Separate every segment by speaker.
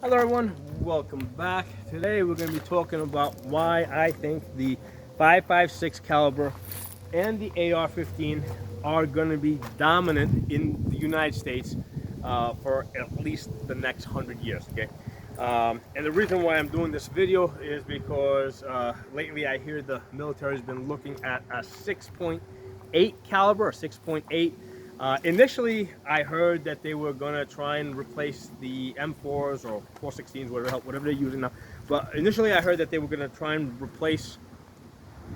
Speaker 1: Hello everyone, welcome back. Today we're going to be talking about why I think the 5.56 caliber and the AR-15 are going to be dominant in the United States for at least the next 100 years. Okay, and the reason why I'm doing this video is because lately I hear the military has been looking at a 6.8 caliber or 6.8. Initially, I heard that they were going to try and replace the M4s or 416s, whatever they're using now. But initially, I heard that they were going to try and replace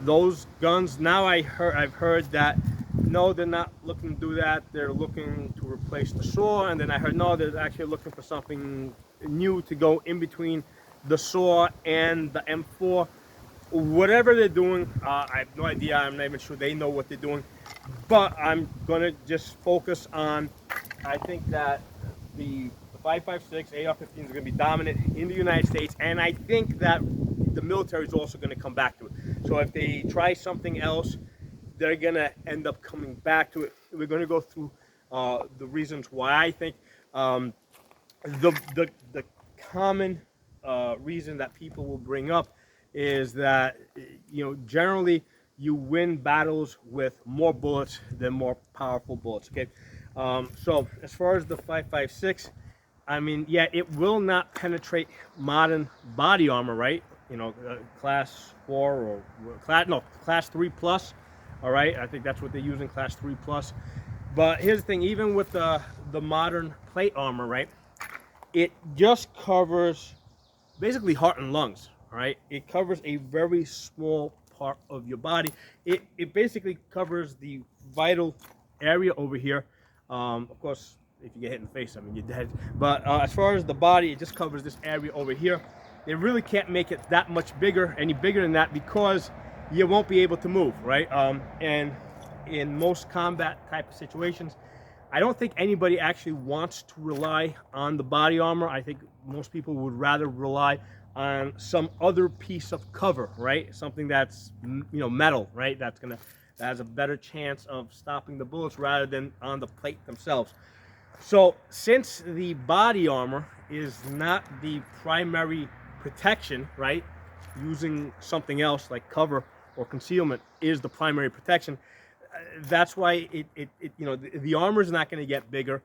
Speaker 1: those guns. Now I've heard that no, they're not looking to do that. They're looking to replace the SAW. And then I heard no, they're actually looking for something new to go in between the SAW and the M4. Whatever they're doing, I have no idea. I'm not even sure they know what they're doing. But I'm going to just focus on, I think that the 5.56 AR-15s are going to be dominant in the United States. And I think that the military is also going to come back to it. So if they try something else, they're going to end up coming back to it. We're going to go through the reasons why I think the common reason that people will bring up is that, generally you win battles with more bullets than more powerful bullets. Okay, so as far as the 5.56, I mean, yeah, it will not penetrate modern body armor, right? Class 4 or class 3 plus. All right, I think that's what they're using, class 3 plus. But here's the thing: even with the modern plate armor, right, it just covers basically heart and lungs. All right, it covers a very small part of your body. It basically covers the vital area over here. Of course, if you get hit in the face, I mean, you're dead. But as far as the body, it just covers this area over here. They really can't make it that much bigger, any bigger than that, because you won't be able to move, right? And in most combat type of situations, I don't think anybody actually wants to rely on the body armor. I think most people would rather rely on some other piece of cover, right? Something that's, metal, right? That has a better chance of stopping the bullets rather than on the plate themselves. So since the body armor is not the primary protection, right? Using something else like cover or concealment is the primary protection. That's why the armor is not going to get bigger,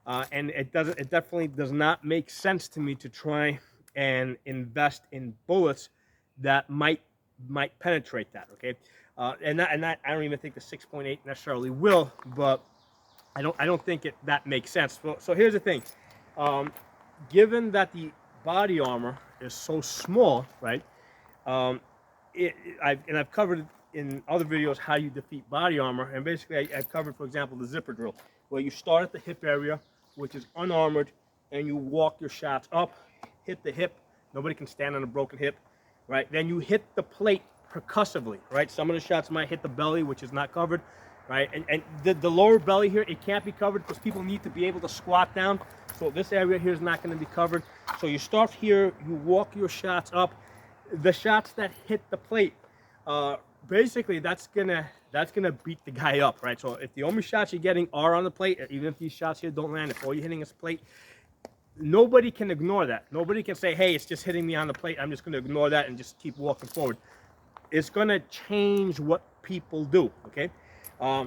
Speaker 1: and it definitely does not make sense to me to try and invest in bullets that might penetrate that. Okay, and that I don't even think the 6.8 necessarily will, but I don't think that makes sense. So here's the thing: given that the body armor is so small, right? I've covered in other videos how you defeat body armor, and basically I've covered, for example, the zipper drill, where you start at the hip area, which is unarmored, and you walk your shots up, hit the hip. Nobody can stand on a broken hip, right? Then you hit the plate percussively, right? Some of the shots might hit the belly, which is not covered, right? And the lower belly here, it can't be covered because people need to be able to squat down. So this area here is not going to be covered. So you start here, you walk your shots up. The shots that hit the plate, basically that's gonna beat the guy up, right? So if the only shots you're getting are on the plate, even if these shots here don't land, if all you're hitting is plate, nobody can ignore that. Nobody can say, hey, it's just hitting me on the plate, I'm just going to ignore that and just keep walking forward. It's going to change what people do, okay?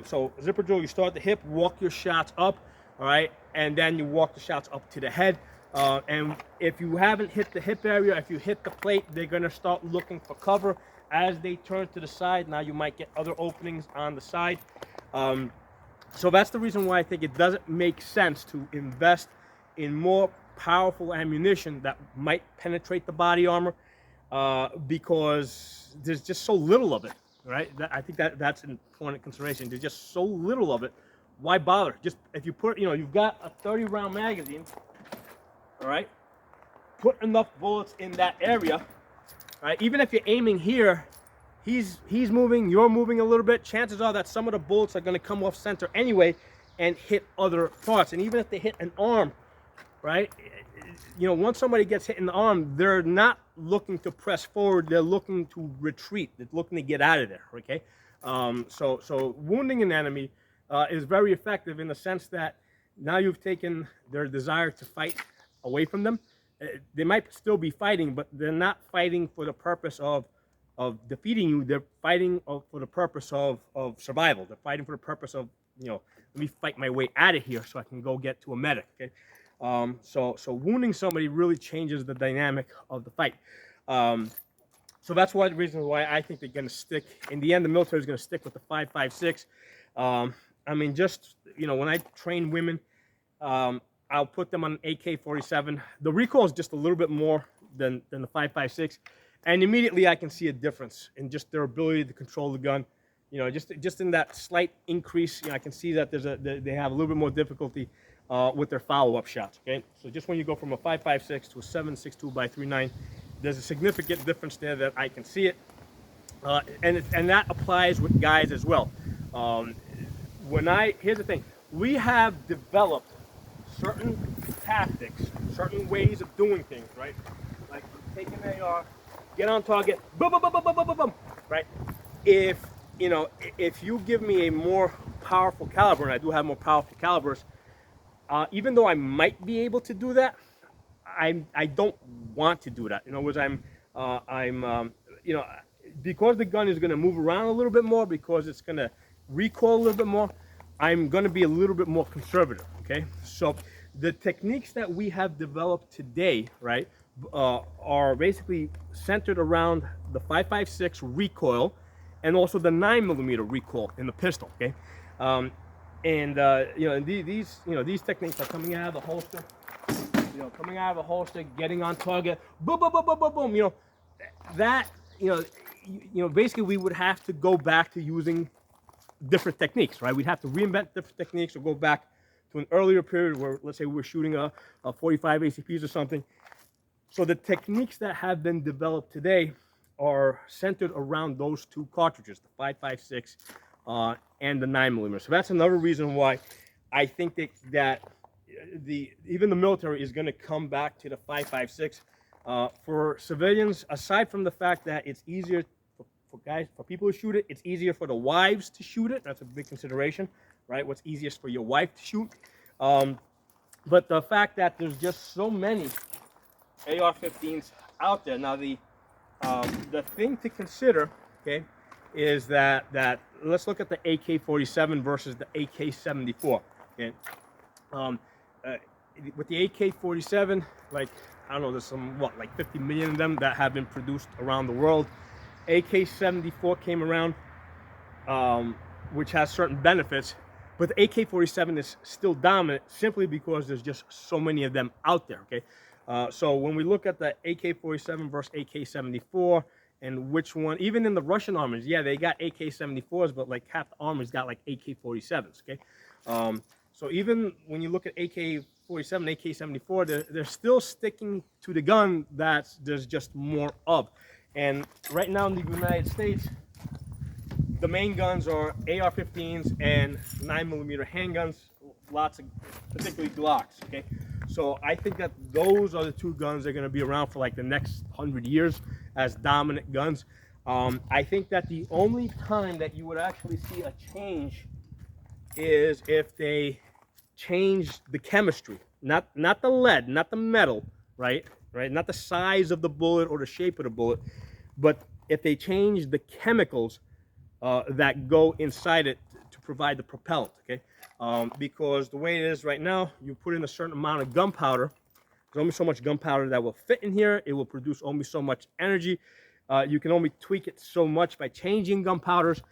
Speaker 1: So zipper drill, you start at the hip, walk your shots up, all right? And then you walk the shots up to the head. And if you haven't hit the hip area, if you hit the plate, they're going to start looking for cover. As they turn to the side, now you might get other openings on the side. So that's the reason why I think it doesn't make sense to invest in more powerful ammunition that might penetrate the body armor, because there's just so little of it, right? I think that's an important consideration. There's just so little of it. Why bother? Just if you put, you've got a 30-round magazine, all right? Put enough bullets in that area, right? Even if you're aiming here, he's moving, you're moving a little bit. Chances are that some of the bullets are going to come off center anyway and hit other parts. And even if they hit an arm, right? Once somebody gets hit in the arm, they're not looking to press forward. They're looking to retreat. They're looking to get out of there. Okay. So wounding an enemy is very effective in the sense that now you've taken their desire to fight away from them. they might still be fighting, but they're not fighting for the purpose of defeating you. They're fighting for the purpose of survival. They're fighting for the purpose of, let me fight my way out of here so I can go get to a medic. Okay, so wounding somebody really changes the dynamic of the fight. So that's one reason why I think they're going to stick. In the end, the military is going to stick with the 5.56. I mean, just when I train women, I'll put them on an AK-47. The recoil is just a little bit more than the 5.56, and immediately I can see a difference in just their ability to control the gun. Just in that slight increase, I can see that they have a little bit more difficulty with their follow-up shots. Okay, so just when you go from a 5.56 to a 7.62 by 3.9, there's a significant difference there that I can see it, and that applies with guys as well. Here's the thing, we have developed certain tactics, certain ways of doing things, right? Like take an AR, get on target, boom, boom, boom, boom, boom, boom, boom, boom, right? If you give me a more powerful caliber, and I do have more powerful calibers, even though I might be able to do that, I don't want to do that. In other words, because the gun is going to move around a little bit more, because it's going to recoil a little bit more, I'm going to be a little bit more conservative. Okay, so the techniques that we have developed today, right, are basically centered around the 5.56 recoil and also the 9mm recoil in the pistol. Okay, these techniques are coming out of the holster. Coming out of a holster, getting on target, boom, boom, boom, boom, boom, boom. Basically we would have to go back to using different techniques, right? We'd have to reinvent different techniques or go back to an earlier period where, let's say, we were shooting a 45 ACPs or something. So the techniques that have been developed today are centered around those two cartridges, the 5.56 and the 9mm. So that's another reason why I think that even the military is going to come back to the 5.56. For civilians, aside from the fact that it's easier for people to shoot it, it's easier for the wives to shoot it. That's a big consideration, right? What's easiest for your wife to shoot. But the fact that there's just so many AR-15s out there. Now, the thing to consider, okay, is that let's look at the AK-47 versus the AK-74. Okay. With the AK-47, like, I don't know, there's like 50 million of them that have been produced around the world. AK-74 came around, which has certain benefits, but the AK-47 is still dominant simply because there's just so many of them out there. Okay, so when we look at the AK-47 versus AK-74, and which one, even in the Russian armies, yeah, they got AK-74s, but like half the armies got like AK-47s. Okay, so even when you look at AK-47, AK-74, they're still sticking to the gun that there's just more of. And right now in the United States, the main guns are AR-15s and 9mm handguns, lots of, particularly Glocks. Okay, so I think that those are the two guns that are going to be around for like the next 100 years as dominant guns. I think that the only time that you would actually see a change is if they change the chemistry, not the lead, not the metal, right, not the size of the bullet or the shape of the bullet, but if they change the chemicals that go inside it to provide the propellant. Okay, because the way it is right now, you put in a certain amount of gunpowder. There's only so much gunpowder that will fit in here. It will produce only so much energy. You can only tweak it so much by changing gunpowders.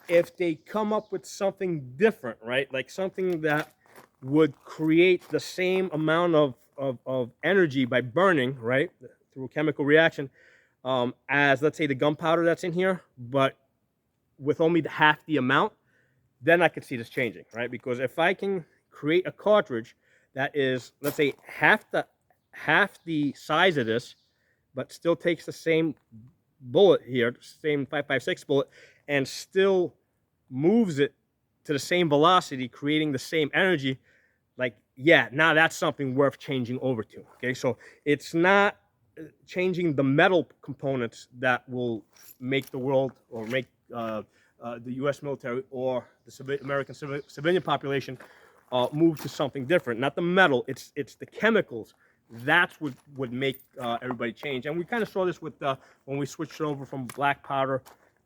Speaker 1: If they come up with something different, right, like something that would create the same amount of energy by burning, right, through a chemical reaction, as, let's say, the gunpowder that's in here, but with only half the amount, then I could see this changing, right? Because if I can create a cartridge that is, let's say, half the size of this, but still takes the same bullet here, same 5.56 bullet, and still moves it to the same velocity, creating the same energy, like, yeah, now that's something worth changing over to. Okay, so it's not changing the metal components that will make the world or make the U.S. military or the American civilian population move to something different. Not the metal, it's the chemicals that's what would make everybody change. And we kind of saw this with when we switched over from black powder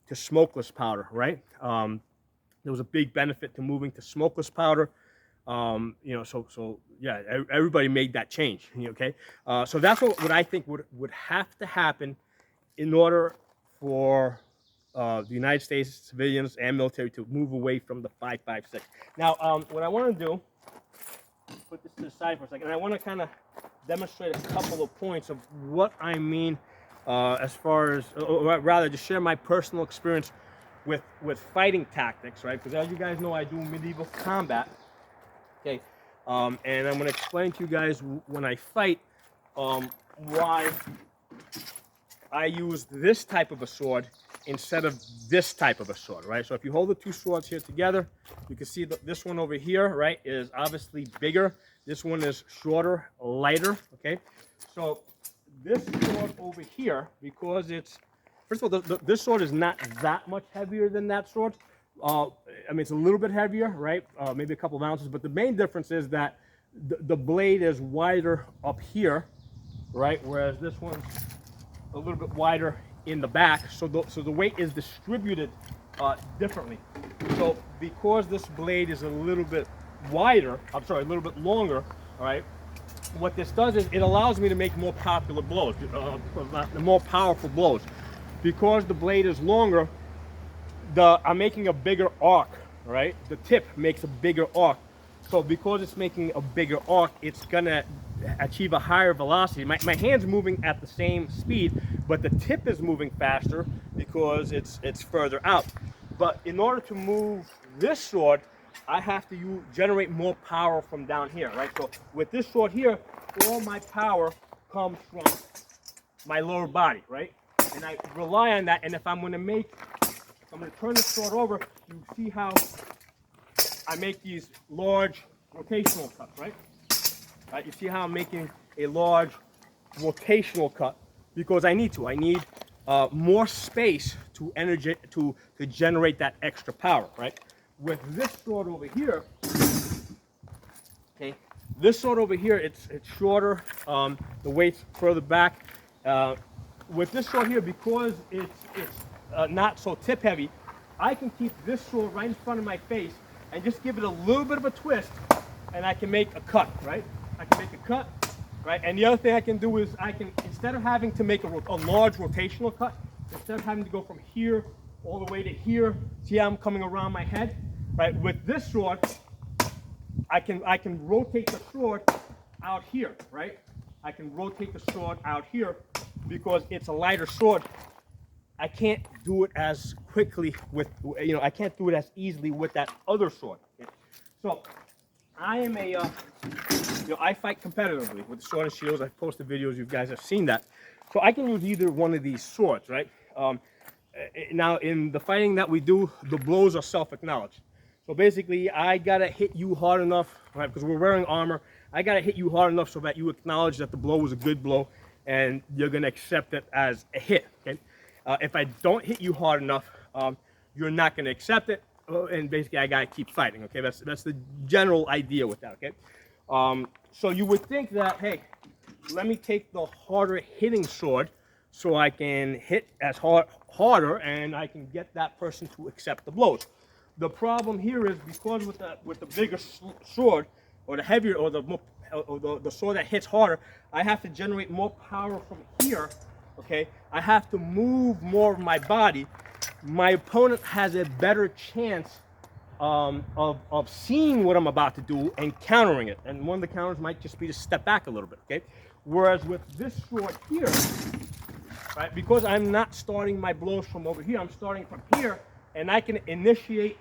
Speaker 1: to smokeless powder, right? There was a big benefit to moving to smokeless powder. You know, so yeah, everybody made that change. Okay, so that's what I think would have to happen in order for the United States civilians and military to move away from the 5.56. Now, what I want to do, put this to the side for a second, and I want to kind of demonstrate a couple of points of what I mean as far as, or rather, just share my personal experience with fighting tactics, right? Because as you guys know, I do medieval combat. Okay, and I'm going to explain to you guys when I fight why I use this type of a sword instead of this type of a sword, right? So if you hold the two swords here together, you can see that this one over here, right, is obviously bigger. This one is shorter, lighter, okay? So this sword over here, because it's, first of all, this sword is not that much heavier than that sword. I mean, it's a little bit heavier, right? Maybe a couple of ounces, but the main difference is that the blade is wider up here, right? Whereas this one's a little bit wider in the back, so the weight is distributed differently. So because this blade is a little bit wider, I'm sorry, a little bit longer, all right, what this does is it allows me to make more popular blows, more powerful blows. Because the blade is longer, I'm making a bigger arc, right? The tip makes a bigger arc. So because it's making a bigger arc, it's gonna achieve a higher velocity. My hand's moving at the same speed, but the tip is moving faster because it's further out. But in order to move this sword, I have to generate more power from down here, right? So with this sword here, all my power comes from my lower body, right? And I rely on that. And if I'm gonna turn this sword over, you see how I make these large rotational cuts, right? You see how I'm making a large rotational cut because I need to. I need more space to generate that extra power, right? With this sword over here, okay, this sword over here, it's shorter, the weight's further back. With this sword here, because it's not so tip heavy, I can keep this sword right in front of my face and just give it a little bit of a twist, and I can make a cut, right? I can make a cut, right? And the other thing I can do is I can, instead of having to make a large rotational cut, instead of having to go from here all the way to here, see how I'm coming around my head, right? With this sword, I can rotate the sword out here, right? I can rotate the sword out here because it's a lighter sword. I can't do it as quickly with, I can't do it as easily with that other sword. Okay? So I am I fight competitively with the sword and shields. I've posted videos, you guys have seen that. So I can use either one of these swords, right? Now in the fighting that we do, the blows are self-acknowledged. So basically I gotta hit you hard enough, right? Because we're wearing armor. I gotta hit you hard enough so that you acknowledge that the blow was a good blow and you're gonna accept it as a hit, okay? If I don't hit you hard enough, you're not going to accept it, and basically I got to keep fighting, okay? That's the general idea with that, okay? So you would think that, hey, let me take the harder hitting sword so I can hit as harder and I can get that person to accept the blows. The problem here is because with the bigger sword, or the heavier, or the sword that hits harder, I have to generate more power from here. Okay, I have to move more of my body. My opponent has a better chance of seeing what I'm about to do and countering it. And one of the counters might just be to step back a little bit, okay? Whereas with this sword here, right, because I'm not starting my blows from over here, I'm starting from here, and I can initiate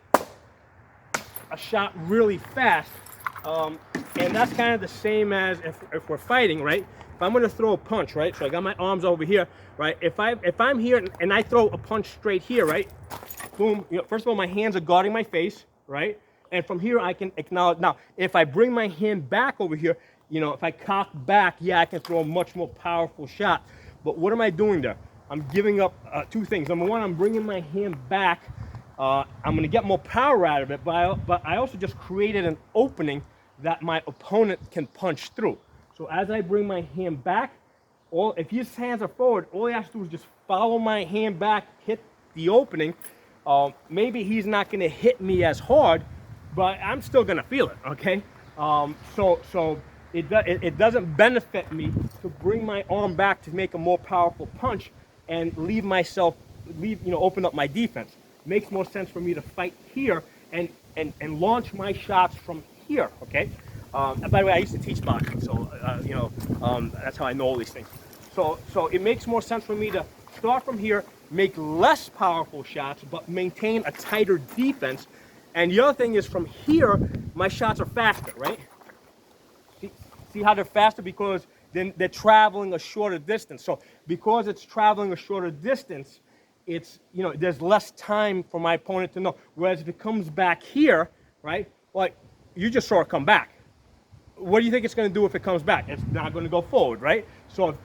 Speaker 1: a shot really fast. And that's kind of the same as if we're fighting, right? If I'm going to throw a punch, right? So I got my arms over here, right? If I'm here and I throw a punch straight here, right? Boom. First of all, my hands are guarding my face, right? And from here, I can acknowledge. Now, if I bring my hand back over here, if I cock back, yeah, I can throw a much more powerful shot. But what am I doing there? I'm giving up two things. Number one, I'm bringing my hand back. I'm going to get more power out of it, but I also just created an opening that my opponent can punch through. So as I bring my hand back, if his hands are forward, all he has to do is just follow my hand back, hit the opening. Maybe he's not going to hit me as hard, but I'm still going to feel it, okay? So it doesn't benefit me to bring my arm back to make a more powerful punch and open up my defense. It makes more sense for me to fight here and launch my shots from here, okay? And by the way, I used to teach boxing, so that's how I know all these things. So it makes more sense for me to start from here, make less powerful shots, but maintain a tighter defense. And the other thing is, from here, my shots are faster, right? See how they're faster? Because then they're traveling a shorter distance. So because it's traveling a shorter distance, there's less time for my opponent to know. Whereas if it comes back here, right? Like, you just saw it come back. What do you think it's going to do if it comes back? It's not going to go forward, right? So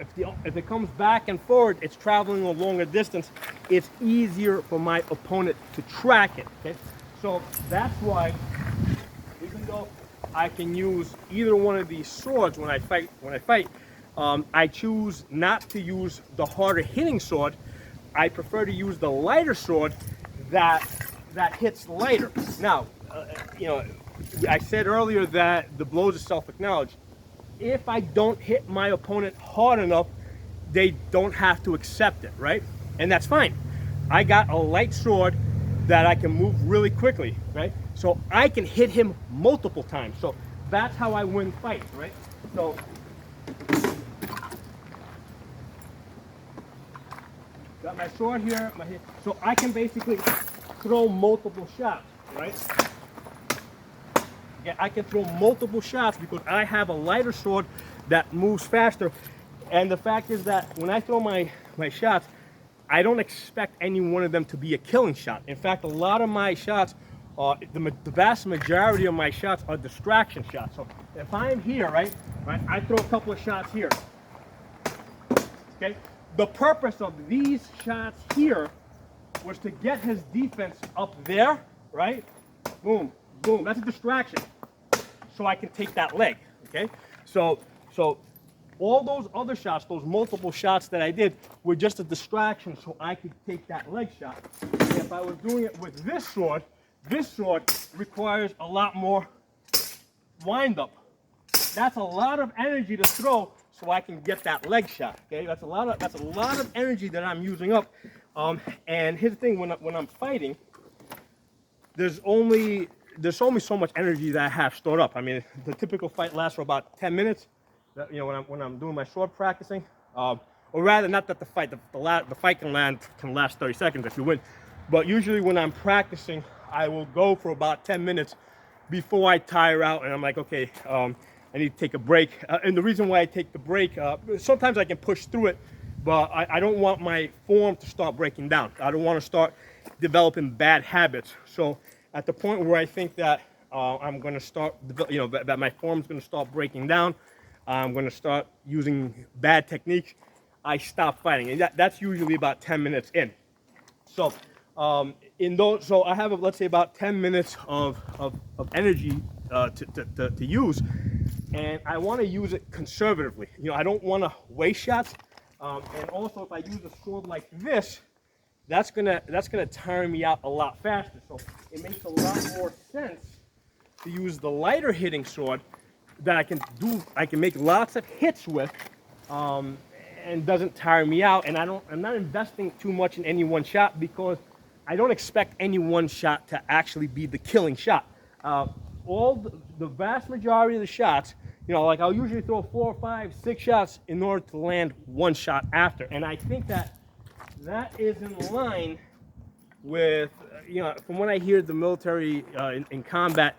Speaker 1: if it comes back and forward, it's traveling a longer distance. It's easier for my opponent to track it, okay? So that's why, even though I can use either one of these swords when I fight, I choose not to use the harder hitting sword. I prefer to use the lighter sword that hits lighter. Now, I said earlier that the blows are self-acknowledged. If I don't hit my opponent hard enough, they don't have to accept it, right? And that's fine. I got a light sword that I can move really quickly, right? So I can hit him multiple times. So that's how I win fights, right? So got my sword here, so I can basically throw multiple shots, right? Yeah, I can throw multiple shots because I have a lighter sword that moves faster. And the fact is that when I throw my shots, I don't expect any one of them to be a killing shot. In fact, a lot of my shots, the vast majority of my shots are distraction shots. So if I'm here, right, I throw a couple of shots here. Okay? The purpose of these shots here was to get his defense up there, right? Boom, boom. That's a distraction. So I can take that leg, okay? So all those other shots, those multiple shots that I did, were just a distraction so I could take that leg shot. And if I was doing it with this sword requires a lot more wind up. That's a lot of energy to throw so I can get that leg shot, okay? That's a lot of energy that I'm using up. And here's the thing, when I'm fighting, there's only so much energy that I have stored up. I mean, the typical fight lasts for about 10 minutes. When I'm doing my sword practicing, or rather, not that the fight can last 30 seconds if you win, but usually when I'm practicing, I will go for about 10 minutes before I tire out, and I'm like, okay, I need to take a break. And the reason why I take the break, sometimes I can push through it, but I don't want my form to start breaking down. I don't want to start developing bad habits. So at the point where I think that I'm going to start, that my form's going to start breaking down, I'm going to start using bad techniques, I stop fighting. And that's usually about 10 minutes in. So so I have, let's say, about 10 minutes of energy to use, and I want to use it conservatively. I don't want to waste shots. And also, if I use a sword like this, that's gonna tire me out a lot faster. So it makes a lot more sense to use the lighter hitting sword that I can make lots of hits with, and doesn't tire me out. And I'm not investing too much in any one shot because I don't expect any one shot to actually be the killing shot. The vast majority of the shots, like I'll usually throw 4, 5, 6 shots in order to land one shot after. And I think that is in line with, from what I hear, the military in combat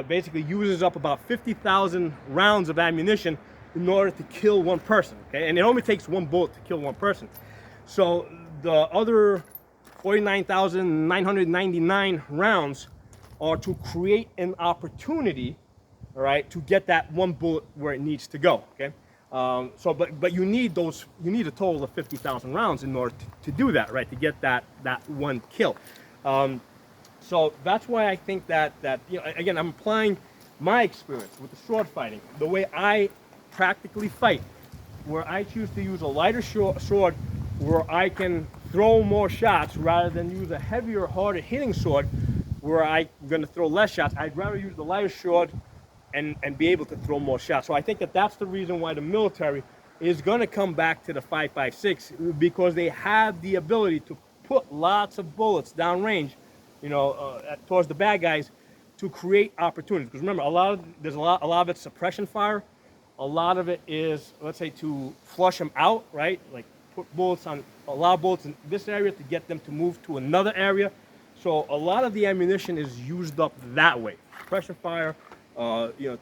Speaker 1: basically uses up about 50,000 rounds of ammunition in order to kill one person, okay? And it only takes one bullet to kill one person. So the other 49,999 rounds are to create an opportunity, all right, to get that one bullet where it needs to go, okay? But you need a total of 50,000 rounds in order to do that, right? To get that one kill. So that's why I think that again, I'm applying my experience with the sword fighting, the way I practically fight, where I choose to use a lighter sword where I can throw more shots rather than use a heavier, harder hitting sword where I'm going to throw less shots. I'd rather use the lighter sword and be able to throw more shots. So I think that that's the reason why the military is going to come back to the 5.56, because they have the ability to put lots of bullets downrange, you know, towards the bad guys, to create opportunities. Because remember, there's a lot of it's suppression fire. A lot of it is, let's say, to flush them out, right? Like put bullets on, allow bullets in this area to get them to move to another area. So a lot of the ammunition is used up that way. Suppression fire, you know,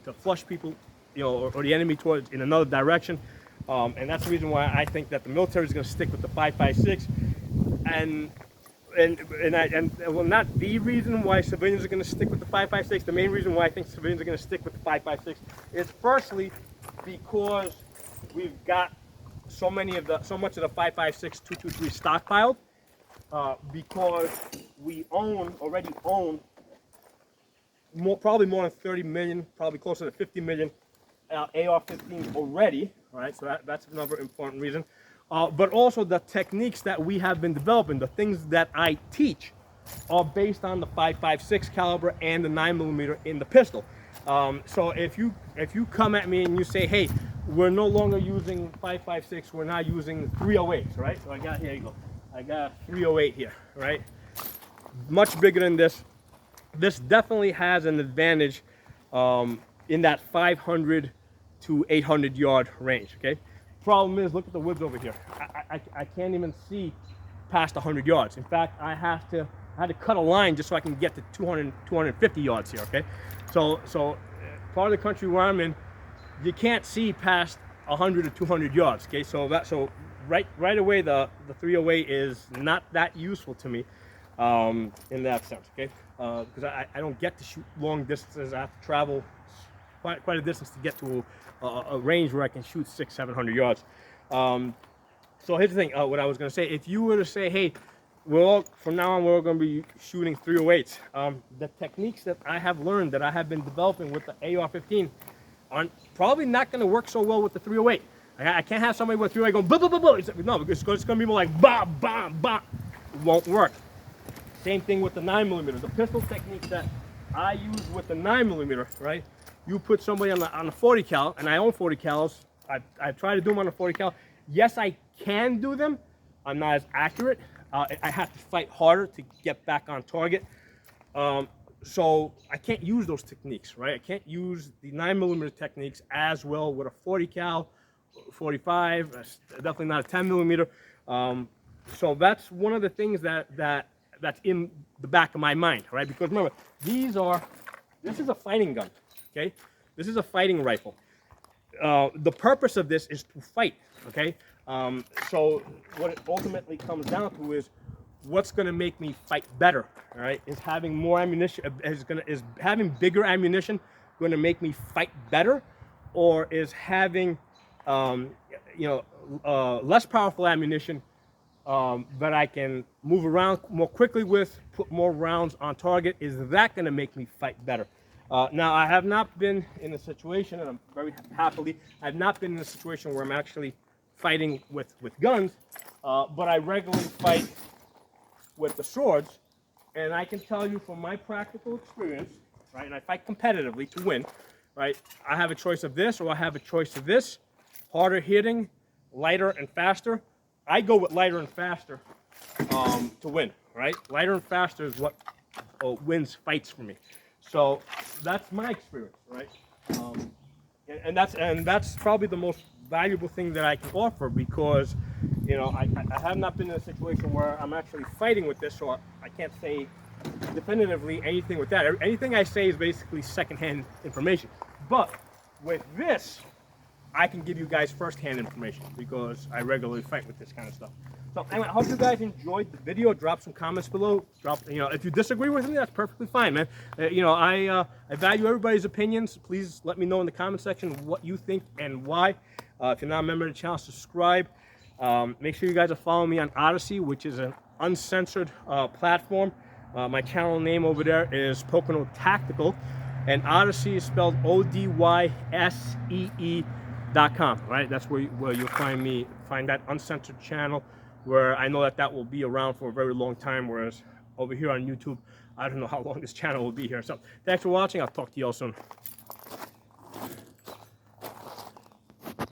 Speaker 1: to flush people, you know, or the enemy towards in another direction. And that's the reason why I think that the military is going to stick with the 5.56. And well, not the reason why civilians are going to stick with the 5.56. The main reason why I think civilians are going to stick with the 5.56 is firstly because we've got so much of the 5.56 223 stockpiled, because we already own probably more than 30 million, probably closer to 50 million AR-15s already. Right, so that's another important reason. But also the techniques that we have been developing, the things that I teach, are based on the 5.56 caliber and the 9mm in the pistol. So if you come at me and you say, hey, we're no longer using 5.56, we're now using 308s, right? So here you go. I got a 308 here, right? Much bigger than this. This definitely has an advantage in that 500 to 800 yard range, okay? Problem is, look at the woods over here. I can't even see past 100 yards. In fact, I had to cut a line just so I can get to 200, 250 yards here, okay? So part of the country where I'm in, you can't see past 100 to 200 yards, okay? So right away, the 308 is not that useful to me in that sense, okay? Because I don't get to shoot long distances. I have to travel quite a distance to get to a range where I can shoot 600-700 yards. So here's the thing, what I was going to say. If you were to say, hey, from now on, we're all going to be shooting 308s, the techniques that I have learned, that I have been developing with the AR-15, are probably not going to work so well with the 308. I can't have somebody with 308 going, blah, blah, blah, blah. No, because it's going to be more like, bah, bah, bah. It won't work. Same thing with the 9mm. The pistol technique that I use with the 9mm, right? You put somebody on a 40 cal, and I own 40 cals. I've tried to do them on a 40 cal. Yes, I can do them. I'm not as accurate. I have to fight harder to get back on target. So I can't use those techniques, right? I can't use the 9mm techniques as well with a 40 cal, 45, definitely not a 10mm. So that's one of the things that's in the back of my mind, right? Because remember, this is a fighting gun. Okay, this is a fighting rifle. The purpose of this is to fight. Okay, so what it ultimately comes down to is what's going to make me fight better. All right, is having more ammunition, is having bigger ammunition going to make me fight better, or is having less powerful ammunition that I can move around more quickly with, put more rounds on target? Is that going to make me fight better? Now, I have not been in a situation, and I'm very happily, I've not been in a situation where I'm actually fighting with guns, but I regularly fight with the swords, and I can tell you from my practical experience, right, and I fight competitively to win, right, I have a choice of this, or I have a choice of this, harder hitting, lighter and faster. I go with lighter and faster to win, right? Lighter and faster is what wins fights for me. So that's my experience, right? And that's probably the most valuable thing that I can offer, because you know I have not been in a situation where I'm actually fighting with this, so I can't say definitively anything with that. Anything I say is basically secondhand information. But with this, I can give you guys first-hand information because I regularly fight with this kind of stuff. So anyway, I hope you guys enjoyed the video. Drop some comments below. If you disagree with me, that's perfectly fine, man. I value everybody's opinions. Please let me know in the comment section what you think and why. If you're not a member of the channel, subscribe. Make sure you guys are following me on Odyssey, which is an uncensored platform. My channel name over there is Pocono Tactical. And Odyssey is spelled ODYSEE.com, right? That's where you'll find that uncensored channel, where I know that will be around for a very long time, whereas over here on YouTube, I don't know how long this channel will be here. So thanks for watching. I'll talk to you all soon.